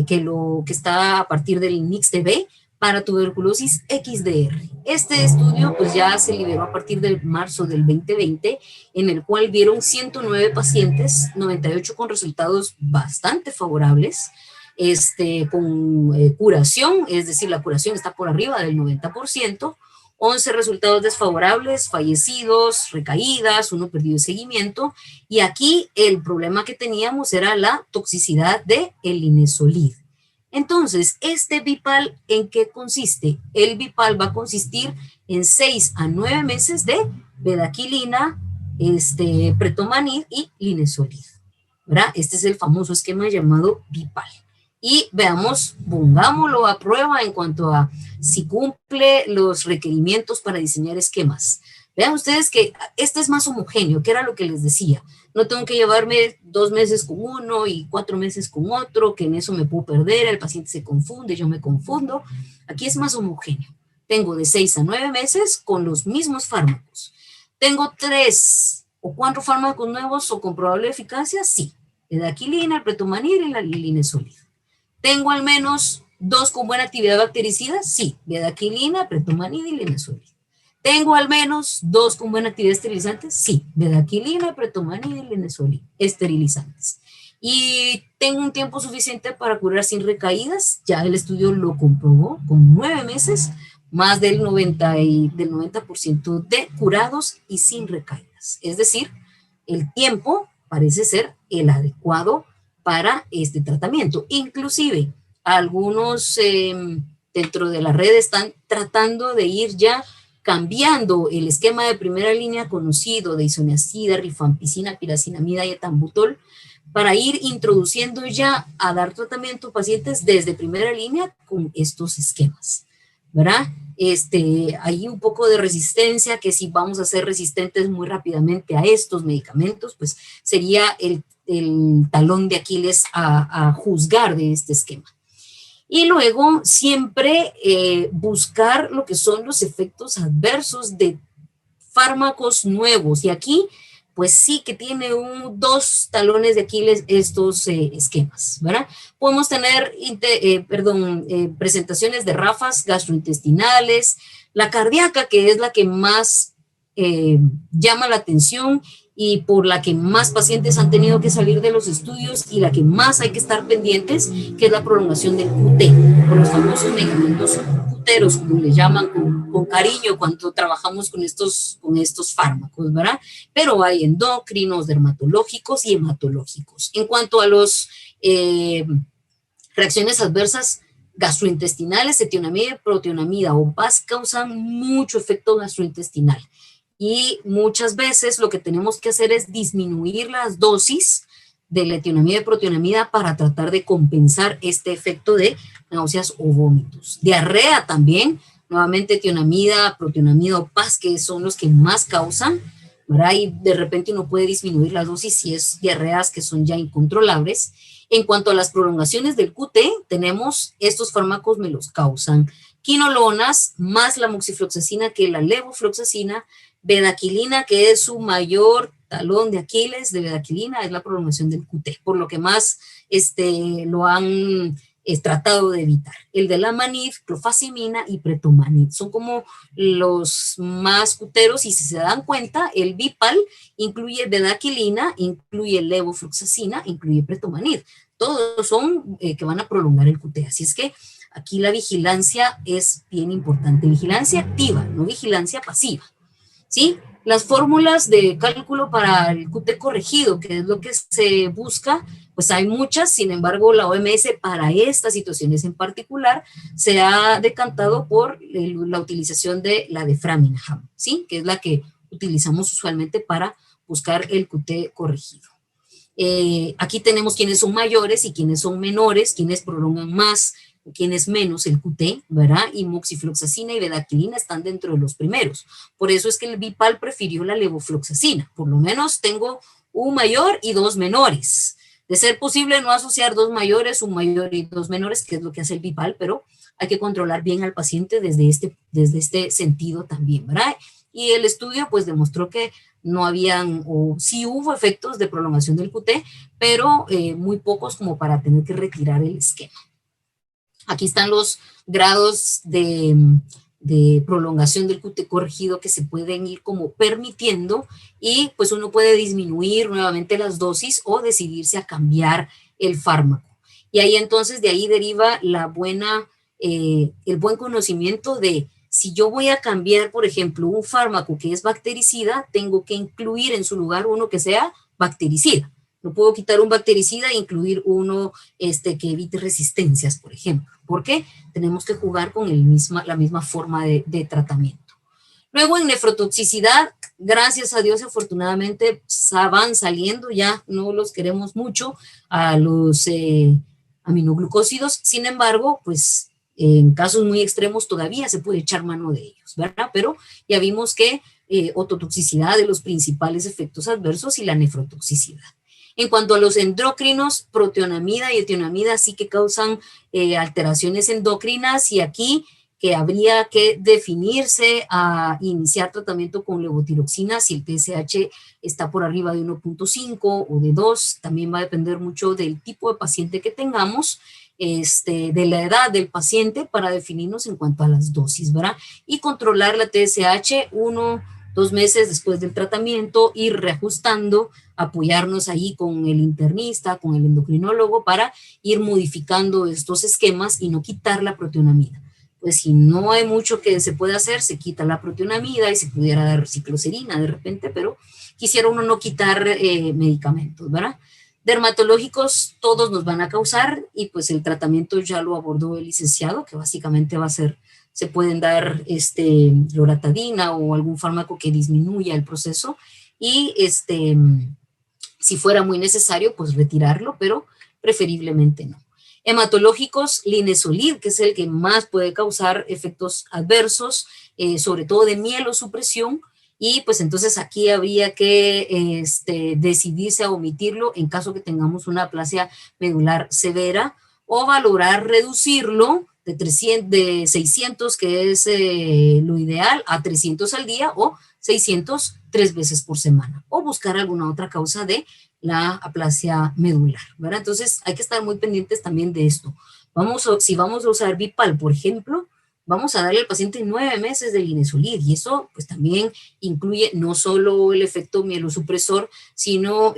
que está a partir del NICS-TB para tuberculosis XDR. Este estudio pues ya se liberó a partir de marzo del 2020, en el cual vieron 109 pacientes, 98 con resultados bastante favorables, con curación, es decir, la curación está por arriba del 90%, 11 resultados desfavorables, fallecidos, recaídas, 1 perdido de seguimiento, y aquí el problema que teníamos era la toxicidad del linezolid. Entonces, este BIPAL, ¿en qué consiste? El BIPAL va a consistir en 6 a 9 meses de bedaquilina, pretomanid y linezolid, ¿verdad? Este es el famoso esquema llamado BIPAL. Y veamos, pongámoslo a prueba en cuanto a si cumple los requerimientos para diseñar esquemas. Vean ustedes que este es más homogéneo, que era lo que les decía. No tengo que llevarme 2 meses con uno y 4 meses con otro, que en eso me puedo perder, el paciente se confunde, yo me confundo. Aquí es más homogéneo. Tengo de 6 a 9 meses con los mismos fármacos. Tengo 3 o 4 fármacos nuevos o con probable eficacia, sí. Bedaquilina, el pretomanid y la linezolid. ¿Tengo al menos 2 con buena actividad bactericida? Sí, bedaquilina, pretomanid y linezolid. ¿Tengo al menos 2 con buena actividad esterilizante? Sí, bedaquilina, pretomanid y linezolid, esterilizantes. ¿Y tengo un tiempo suficiente para curar sin recaídas? Ya el estudio lo comprobó con 9 meses, más del 90% de curados y sin recaídas. Es decir, el tiempo parece ser el adecuado para este tratamiento. Inclusive, algunos dentro de la red están tratando de ir ya cambiando el esquema de primera línea conocido de isoniazida, rifampicina, piracinamida y etambutol, para ir introduciendo ya a dar tratamiento a pacientes desde primera línea con estos esquemas, ¿verdad? Hay un poco de resistencia, que si vamos a ser resistentes muy rápidamente a estos medicamentos, pues sería el talón de Aquiles a juzgar de este esquema. Y luego siempre buscar lo que son los efectos adversos de fármacos nuevos. Y aquí, pues sí que tiene dos talones de Aquiles estos esquemas, ¿verdad? Podemos tener presentaciones de RAFas gastrointestinales, la cardíaca, que es la que más llama la atención y por la que más pacientes han tenido que salir de los estudios y la que más hay que estar pendientes, que es la prolongación del QT, por los famosos medicamentos cuteros, como le llaman con cariño cuando trabajamos con estos fármacos, ¿verdad? Pero hay endocrinos, dermatológicos y hematológicos. En cuanto a los reacciones adversas gastrointestinales, etionamida y protonamida o PAS causan mucho efecto gastrointestinal. Y muchas veces lo que tenemos que hacer es disminuir las dosis de la etionamida y protonamida para tratar de compensar este efecto de náuseas o vómitos. Diarrea también, nuevamente etionamida, protonamida o PAS, que son los que más causan, ¿verdad? Y de repente uno puede disminuir la dosis si es diarreas que son ya incontrolables. En cuanto a las prolongaciones del QT, tenemos estos fármacos me los causan quinolonas más la moxifloxacina que la levofloxacina, bedaquilina, que es su mayor talón de Aquiles de bedaquilina, es la prolongación del QT, por lo que más lo han tratado de evitar. El de la manid, clofazimina y pretomanid, son como los más cuteros y si se dan cuenta, el Bipal incluye bedaquilina, incluye levofloxacina, incluye pretomanid. Todos son que van a prolongar el QT, así es que aquí la vigilancia es bien importante, vigilancia activa, no vigilancia pasiva. ¿Sí? Las fórmulas de cálculo para el QT corregido, que es lo que se busca, pues hay muchas, sin embargo la OMS para estas situaciones en particular se ha decantado por la utilización de la de Framingham, ¿sí? Que es la que utilizamos usualmente para buscar el QT corregido. Aquí tenemos quienes son mayores y quienes son menores, quienes prolongan más, quienes menos el QT, ¿verdad? Y moxifloxacina y bedaquilina están dentro de los primeros. Por eso es que el Bipal prefirió la levofloxacina. Por lo menos tengo un mayor y dos menores. De ser posible no asociar dos mayores, un mayor y dos menores, que es lo que hace el Bipal, pero hay que controlar bien al paciente desde este sentido también, ¿verdad? Y el estudio pues demostró que no habían, o sí hubo efectos de prolongación del QT, pero muy pocos como para tener que retirar el esquema. Aquí están los grados de prolongación del QT corregido que se pueden ir como permitiendo y pues uno puede disminuir nuevamente las dosis o decidirse a cambiar el fármaco. Y ahí entonces de ahí deriva el buen conocimiento de si yo voy a cambiar, por ejemplo, un fármaco que es bactericida, tengo que incluir en su lugar uno que sea bactericida. No puedo quitar un bactericida e incluir uno que evite resistencias, por ejemplo, porque tenemos que jugar con la misma forma de tratamiento. Luego en nefrotoxicidad, gracias a Dios, afortunadamente van saliendo, ya no los queremos mucho, a los aminoglucósidos, sin embargo, pues en casos muy extremos todavía se puede echar mano de ellos, ¿verdad? Pero ya vimos que ototoxicidad de los principales efectos adversos y la nefrotoxicidad. En cuanto a los endocrinos, protonamida y etionamida sí que causan alteraciones endocrinas y aquí que habría que definirse a iniciar tratamiento con levotiroxina si el TSH está por arriba de 1.5 o de 2, también va a depender mucho del tipo de paciente que tengamos, de la edad del paciente para definirnos en cuanto a las dosis, ¿verdad? Y controlar la TSH 1-2 meses después del tratamiento, ir reajustando, apoyarnos ahí con el internista, con el endocrinólogo para ir modificando estos esquemas y no quitar la protonamida. Pues si no hay mucho que se pueda hacer, se quita la protonamida y se pudiera dar cicloserina de repente, pero quisiera uno no quitar medicamentos, ¿verdad? Dermatológicos todos nos van a causar y pues el tratamiento ya lo abordó el licenciado, que básicamente va a ser se pueden dar loratadina o algún fármaco que disminuya el proceso y si fuera muy necesario, pues retirarlo, pero preferiblemente no. Hematológicos, linezolid, que es el que más puede causar efectos adversos, sobre todo de mielosupresión, y pues entonces aquí habría que decidirse a omitirlo en caso que tengamos una aplasia medular severa, o valorar reducirlo de 600, que es lo ideal, a 300 al día, o 600 3 veces por semana, o buscar alguna otra causa de la aplasia medular, ¿verdad? Entonces hay que estar muy pendientes también de esto. Si vamos a usar Bipal, por ejemplo, vamos a darle al paciente 9 meses de linezolid, y eso pues también incluye no solo el efecto mielosupresor, sino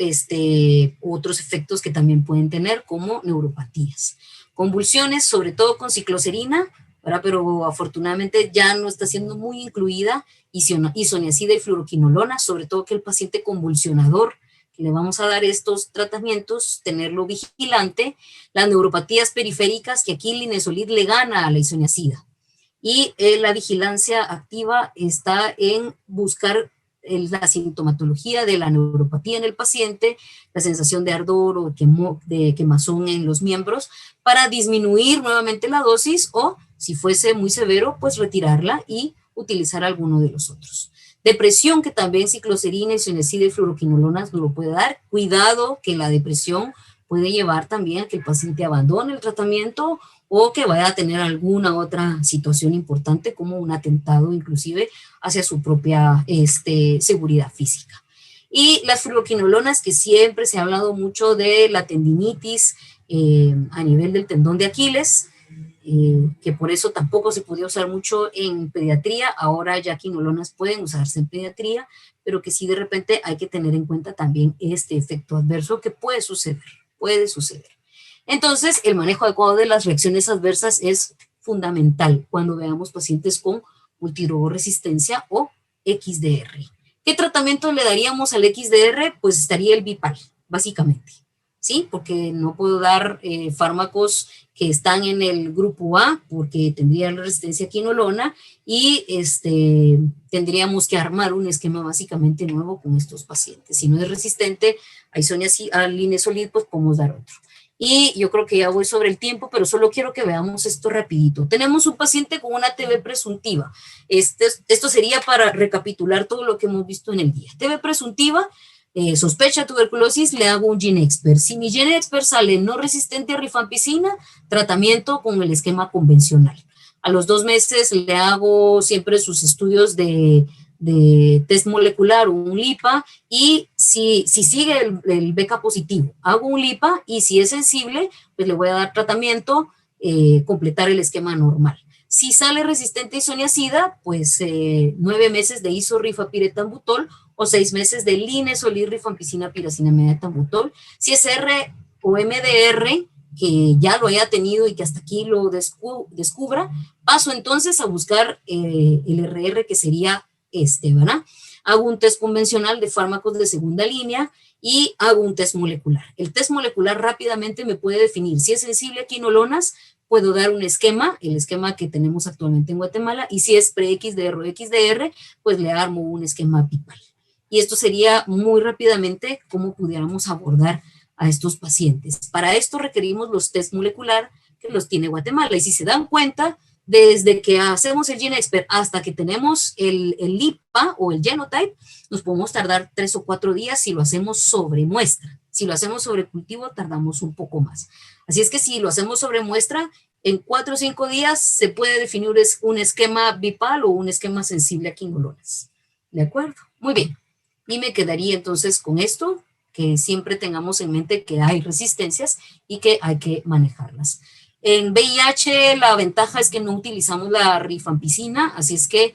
otros efectos que también pueden tener, como neuropatías. Convulsiones, sobre todo con cicloserina, ¿verdad? Pero afortunadamente ya no está siendo muy incluida isoniazida y fluoroquinolona, sobre todo que el paciente convulsionador que le vamos a dar estos tratamientos, tenerlo vigilante. Las neuropatías periféricas, que aquí el linezolid le gana a la isoniazida. Y la vigilancia activa está en buscar la sintomatología de la neuropatía en el paciente, la sensación de ardor o de quemazón en los miembros, para disminuir nuevamente la dosis, o si fuese muy severo, pues retirarla y utilizar alguno de los otros. Depresión, que también cicloserina, isoniazida y fluoroquinolonas lo puede dar. Cuidado, que la depresión puede llevar también a que el paciente abandone el tratamiento o que vaya a tener alguna otra situación importante, como un atentado inclusive hacia su propia seguridad física. Y las fluoroquinolonas, que siempre se ha hablado mucho de la tendinitis a nivel del tendón de Aquiles, que por eso tampoco se podía usar mucho en pediatría. Ahora ya quinolonas pueden usarse en pediatría, pero que sí de repente hay que tener en cuenta también este efecto adverso que puede suceder, Entonces, el manejo adecuado de las reacciones adversas es fundamental cuando veamos pacientes con multidrogoresistencia o XDR. ¿Qué tratamiento le daríamos al XDR? Pues estaría el Bipal, básicamente, ¿sí? Porque no puedo dar fármacos que están en el grupo A, porque tendrían resistencia a quinolona, y tendríamos que armar un esquema básicamente nuevo con estos pacientes. Si no es resistente a linezolid, pues podemos dar otro. Y yo creo que ya voy sobre el tiempo, pero solo quiero que veamos esto rapidito. Tenemos un paciente con una TB presuntiva. Esto sería para recapitular todo lo que hemos visto en el día. TB presuntiva, sospecha tuberculosis, le hago un GeneXpert. Si mi GeneXpert sale no resistente a rifampicina, tratamiento con el esquema convencional. A los 2 meses le hago siempre sus estudios de test molecular o un LIPA, y si sigue el BK positivo, hago un LIPA, y si es sensible, pues le voy a dar tratamiento, completar el esquema normal. Si sale resistente a isoniazida, pues 9 meses de isorifapiretambutol o 6 meses de linezolid, rifampicina, piracina, tambutol. Si es R o MDR, que ya lo haya tenido y que hasta aquí lo descubra, paso entonces a buscar el RR, que sería ¿verdad? Hago un test convencional de fármacos de segunda línea y hago un test molecular. El test molecular rápidamente me puede definir si es sensible a quinolonas. Puedo dar un esquema, el esquema que tenemos actualmente en Guatemala, y si es pre-XDR o XDR, pues le armo un esquema Bipal. Y esto sería muy rápidamente cómo pudiéramos abordar a estos pacientes. Para esto requerimos los test molecular que los tiene Guatemala, y si se dan cuenta, desde que hacemos el GeneXpert hasta que tenemos el LIPA o el Genotype, nos podemos tardar 3 o 4 días si lo hacemos sobre muestra. Si lo hacemos sobre cultivo, tardamos un poco más. Así es que si lo hacemos sobre muestra, en 4 o 5 días se puede definir un esquema Bipal o un esquema sensible a quinolonas. ¿De acuerdo? Muy bien. Y me quedaría entonces con esto, que siempre tengamos en mente que hay resistencias y que hay que manejarlas. En VIH la ventaja es que no utilizamos la rifampicina, así es que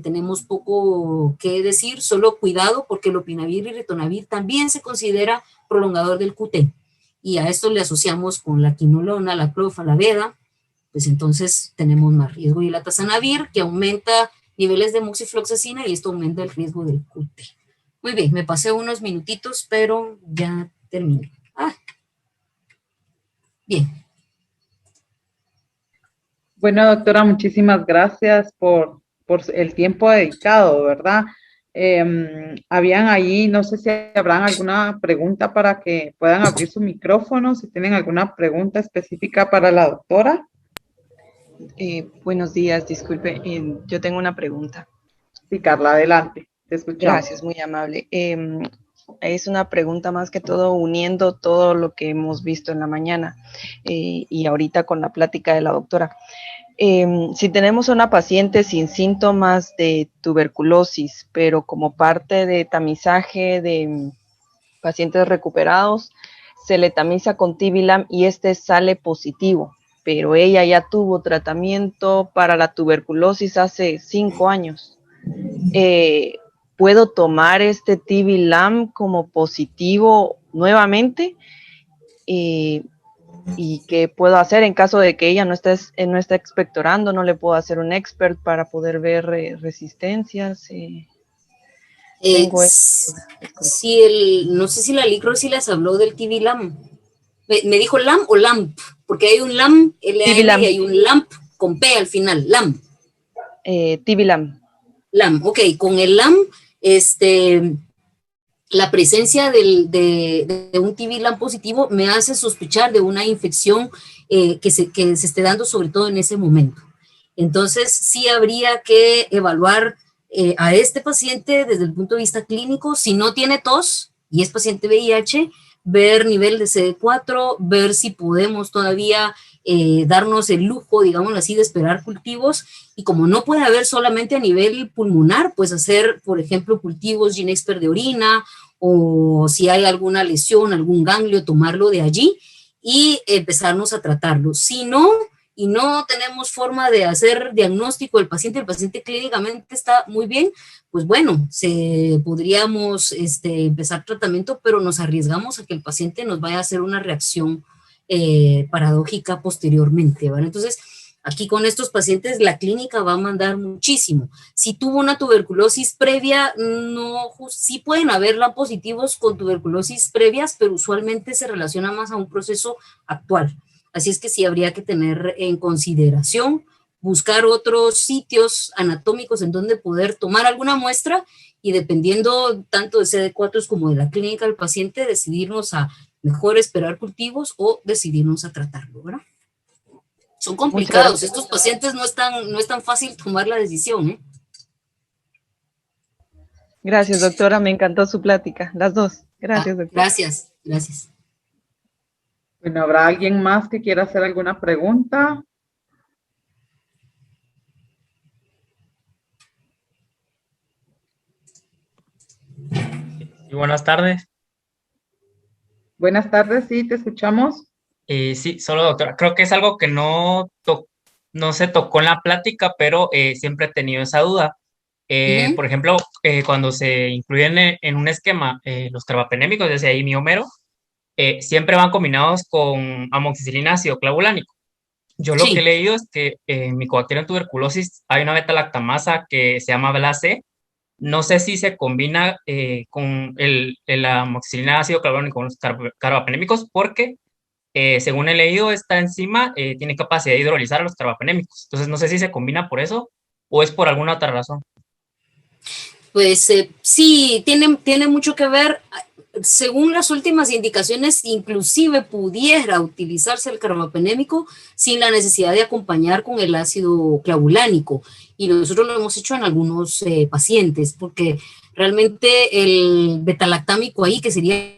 tenemos poco que decir, solo cuidado porque el lopinavir y ritonavir también se considera prolongador del QT, y a esto le asociamos con la quinolona, la clofa, la veda, pues entonces tenemos más riesgo. Y la tazanavir, que aumenta niveles de moxifloxacina, y esto aumenta el riesgo del QT. Muy bien, me pasé unos minutitos, pero ya terminé. Bien. Bueno, doctora, muchísimas gracias por el tiempo dedicado, ¿verdad? Habían ahí, no sé si habrán alguna pregunta para que puedan abrir su micrófono, si tienen alguna pregunta específica para la doctora. Buenos días, disculpe, yo tengo una pregunta. Sí, Carla, adelante, te escuchamos. Gracias, muy amable. Es una pregunta más que todo uniendo todo lo que hemos visto en la mañana y ahorita con la plática de la doctora. Si tenemos una paciente sin síntomas de tuberculosis, pero como parte de tamizaje de pacientes recuperados, se le tamiza con Tivilam y este sale positivo, pero ella ya tuvo tratamiento para la tuberculosis hace 5 años. ¿Puedo tomar este Tivilam como positivo nuevamente? ¿Y qué puedo hacer en caso de que ella no esté expectorando? ¿No le puedo hacer un expert para poder ver resistencias? Tengo esto. No sé si la Licro sí les habló del Tivilam. Me dijo LAM o LAMP, porque hay un LAM, LAM, y hay un LAMP con P al final, LAM. Tivilam. LAM, ok, con el LAM, la presencia de un Tivilam positivo me hace sospechar de una infección que se esté dando sobre todo en ese momento. Entonces, sí habría que evaluar a este paciente desde el punto de vista clínico, si no tiene tos y es paciente VIH, ver nivel de CD4, ver si podemos todavía darnos el lujo, digámoslo así, de esperar cultivos, y como no puede haber solamente a nivel pulmonar, pues hacer, por ejemplo, cultivos GeneXpert de orina, o si hay alguna lesión, algún ganglio, tomarlo de allí y empezarnos a tratarlo. Si no, y no tenemos forma de hacer diagnóstico del paciente, el paciente clínicamente está muy bien, pues bueno, podríamos empezar tratamiento, pero nos arriesgamos a que el paciente nos vaya a hacer una reacción paradójica posteriormente, ¿vale? Entonces, aquí con estos pacientes la clínica va a mandar muchísimo. Si tuvo una tuberculosis previa, no, sí pueden haberla positivos con tuberculosis previas, pero usualmente se relaciona más a un proceso actual. Así es que sí habría que tener en consideración buscar otros sitios anatómicos en donde poder tomar alguna muestra y dependiendo tanto de CD4 como de la clínica del paciente, decidirnos a mejor esperar cultivos o decidirnos a tratarlo, ¿verdad? Son complicados, estos pacientes no es tan fácil tomar la decisión, ¿eh? Gracias, doctora, me encantó su plática, las dos. Gracias, doctora. Gracias. Bueno, ¿habrá alguien más que quiera hacer alguna pregunta? Y buenas tardes. Buenas tardes, sí, te escuchamos. Sí, solo doctora, creo que es algo que no se tocó en la plática, pero siempre he tenido esa duda. Por ejemplo, cuando se incluyen en un esquema los carbapenémicos, desde ahí miomero, siempre van combinados con amoxicilina ácido clavulánico. Yo lo que he leído es que en Mycobacterium tuberculosis hay una beta-lactamasa que se llama BLA-C. No sé si se combina con el amoxicilina ácido clavulánico con los carbapenémicos, porque según he leído, esta enzima tiene capacidad de hidrolizar a los carbapenémicos. Entonces, no sé si se combina por eso o es por alguna otra razón. Pues sí, tiene mucho que ver. Según las últimas indicaciones, inclusive pudiera utilizarse el carbapenémico sin la necesidad de acompañar con el ácido clavulánico. Y nosotros lo hemos hecho en algunos pacientes, porque realmente el betalactámico ahí, que sería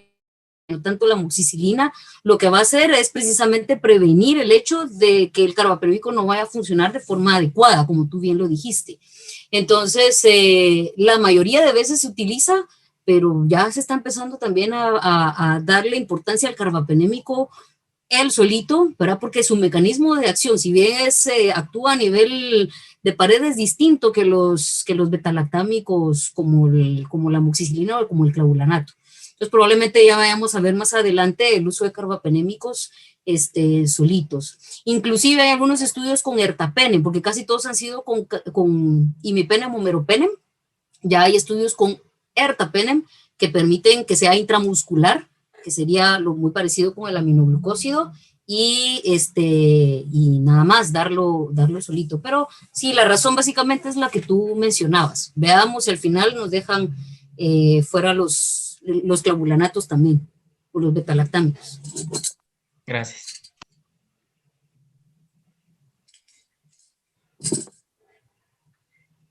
no tanto la amoxicilina, lo que va a hacer es precisamente prevenir el hecho de que el carbapenémico no vaya a funcionar de forma adecuada, como tú bien lo dijiste. Entonces, la mayoría de veces se utiliza, pero ya se está empezando también a darle importancia al carbapenémico él solito, ¿verdad? Porque su mecanismo de acción, si bien actúa a nivel de paredes distinto que los betalactámicos como la amoxicilina o como el clavulanato. Entonces probablemente ya vayamos a ver más adelante el uso de carbapenémicos solitos. Inclusive hay algunos estudios con ertapenem, porque casi todos han sido con imipenem o meropenem. Ya hay estudios con ertapenem que permiten que sea intramuscular, que sería lo muy parecido con el aminoglucósido, y nada más darlo solito. Pero sí, la razón básicamente es la que tú mencionabas. Veamos si al final nos dejan fuera los clavulanatos también, o los betalactámicos. Gracias.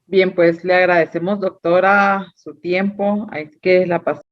Bien, pues le agradecemos, doctora, su tiempo. Hay que la pasamos